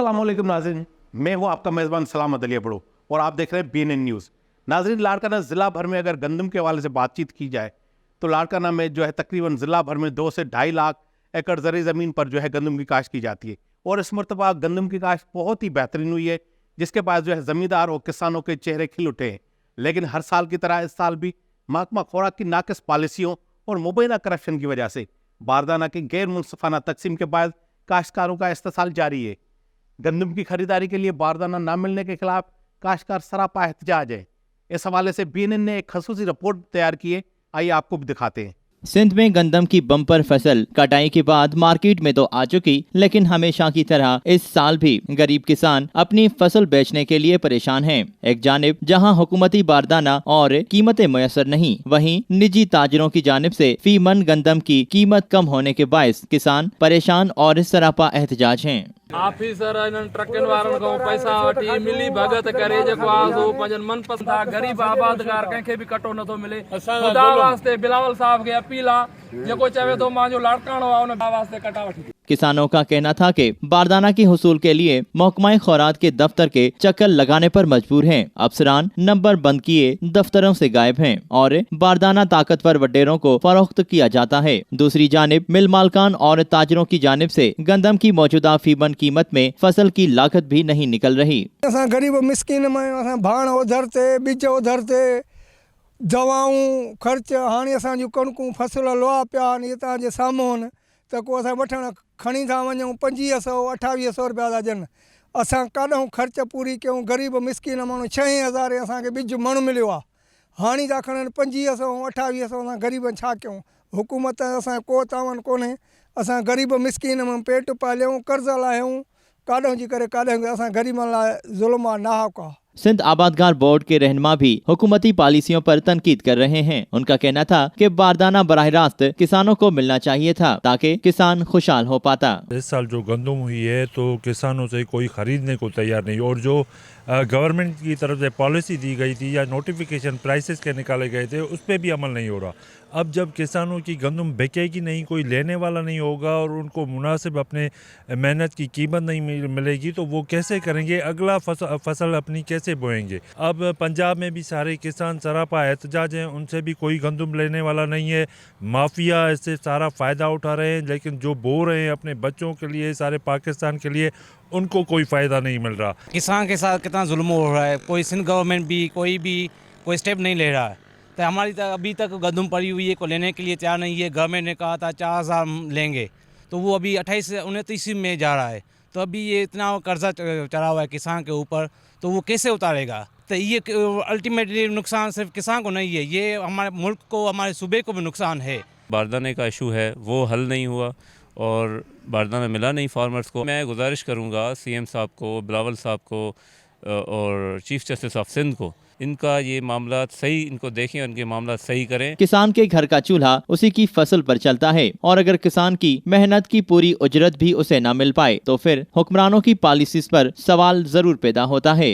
अस्सलाम वालेकुम नाज़रीन, मैं हूँ आपका मेज़बान सलामत अली अबड़ो और आप देख रहे हैं BNN न्यूज़। नाज़रीन, लाड़काना ज़िला भर में अगर गंदम के हवाले से बातचीत की जाए तो लाड़काना में जो है तकरीबन ज़िला भर में 2 से 2.5 लाख एकड़ ज़री ज़मीन पर जो है गंदम की काश्त की जाती है और इस मरतबा गंदम की काश्त बहुत ही बेहतरीन हुई है, जिसके पास जो है ज़मींदार और किसानों के चेहरे खिल उठे हैं। लेकिन हर साल की तरह इस साल भी महकमा खुराक की नाकिस पॉलिसियों और मुबैना करप्शन की वजह से बारदाना की गैर मुनसिफाना तकसीम के बाद काश्तकारों का इस्तेसाल जारी है। गंदम की खरीदारी के लिए बारदाना न मिलने के खिलाफ काश्तकार सरापा एहतजाज है। इस हवाले से BNN ने एक खसूसी रिपोर्ट तैयार की है, आइए आपको भी दिखाते हैं। सिंध में गंदम की बम्पर फसल कटाई के बाद मार्केट में तो आ चुकी, लेकिन हमेशा की तरह इस साल भी गरीब किसान अपनी फसल बेचने के लिए परेशान हैं। एक जानिब जहां हुकूमती बारदाना और कीमतें मुयसर नहीं, वहीं निजी ताजरों की जानिब से फी मन गंदम की कीमत कम होने के बायस किसान परेशान और सरापा एहतजाज हैं। ऑफिसर इन्हनि ट्रकनि वारनि खां पैसा वठी मिली भगत करे जेको आहे सो पंहिंजनि मनपसंद आहे गरीब आबादगार कंहिंखे बि कटो नथो मिले। ख़ुदा वास्ते बिलावल साहब खे अपील आहे, जेको चवे थो मुंहिंजो लाड़काणो आहे उन वास्ते कटा वठी। किसानों का कहना था कि बारदाना की हुसूल के लिए महकमा खुराक के दफ्तर के चक्कर लगाने पर मजबूर हैं। अफसरान नंबर बंद किए दफ्तरों से गायब हैं और बारदाना ताकतवर वडेरों को फरोख्त किया जाता है। दूसरी जानिब मिल मालकान और ताजरों की जानिब से गंदम की मौजूदा फीबन कीमत में फसल की लागत भी नहीं निकल रही। गरीब मिस्किन में भाण उधर थे, बीज उधर थे, दवाऊं खर्च, हाँ असांजूं कणकूं फसल लोहा पिया आहिनि इहे तव्हांजे साम्हूं आहिनि, त को असां वठणु खणी था वञूं 2500 2800 रुपया था ॾियनि। असां काॾूं ख़र्च पूरी कयूं, गरीब मिस्किन माण्हू 6000 असांखे ॿिज मण मिलियो आहे, हाणे था खणनि 2500 2800, असां ग़रीब छा कयूं। हुकूमत असां को तावन कोन्हे, असां गरीब मिस्किन में पेट पालियूं, कर्ज़ लाहियूं, काॾों जी करे काॾों असां ग़रीबनि लाइ ज़ुल्म आहे, नाहक आहे। सिंध आबादगार बोर्ड के रहनुमा भी हुकूमती पॉलिसियों पर तनकीद कर रहे हैं। उनका कहना था कि बारदाना बराह रास्त किसानों को मिलना चाहिए था ताकि किसान खुशहाल हो पाता। इस साल जो गंदम हुई है तो किसानों से कोई खरीदने को तैयार नहीं, और जो गवर्नमेंट की तरफ से पॉलिसी दी गई थी या नोटिफिकेशन प्राइसेस के निकाले गए थे उस पर भी अमल नहीं हो रहा। अब जब किसानों की गंदम बिकेगी नहीं, कोई लेने वाला नहीं होगा और उनको मुनासिब अपने मेहनत की कीमत नहीं मिलेगी तो वो कैसे करेंगे, अगला फसल अपनी कैसे बोएंगे। अब पंजाब में भी सारे किसान सरापा एहतजाज हैं, उनसे भी कोई गंदम लेने वाला नहीं है। माफिया इससे सारा फ़ायदा उठा रहे हैं, लेकिन जो बो रहे हैं अपने बच्चों के लिए, सारे पाकिस्तान के लिए, उनको कोई फ़ायदा नहीं मिल रहा। किसान के साथ कितना जुल्म हो रहा है, कोई सिंध गवर्नमेंट भी कोई स्टेप नहीं ले रहा है। तो हमारी अभी तक गंदम पड़ी हुई है, को लेने के लिए तैयार नहीं है। गवर्नमेंट ने कहा था 4000 लेंगे, तो वो अभी 28 से 29 में जा रहा है। तो अभी ये इतना कर्जा चढ़ा हुआ है किसान के ऊपर, तो वो कैसे उतारेगा। तो ये अल्टीमेटली नुकसान सिर्फ किसान को नहीं है, ये हमारे मुल्क को, हमारे सूबे को भी नुकसान है। बारदाने का इशू है वो हल नहीं हुआ और बारदाना मिला नहीं फार्मर्स को। मैं गुजारिश करूंगा CM साहब को, बिलावल साहब को और चीफ जस्टिस ऑफ सिंध को, इनका ये मामला सही, इनको देखें, उनके मामला सही करें। किसान के घर का चूल्हा उसी की फसल पर चलता है और अगर किसान की मेहनत की पूरी उजरत भी उसे न मिल पाए तो फिर हुक्मरानों की पॉलिसीज पर सवाल जरूर पैदा होता है।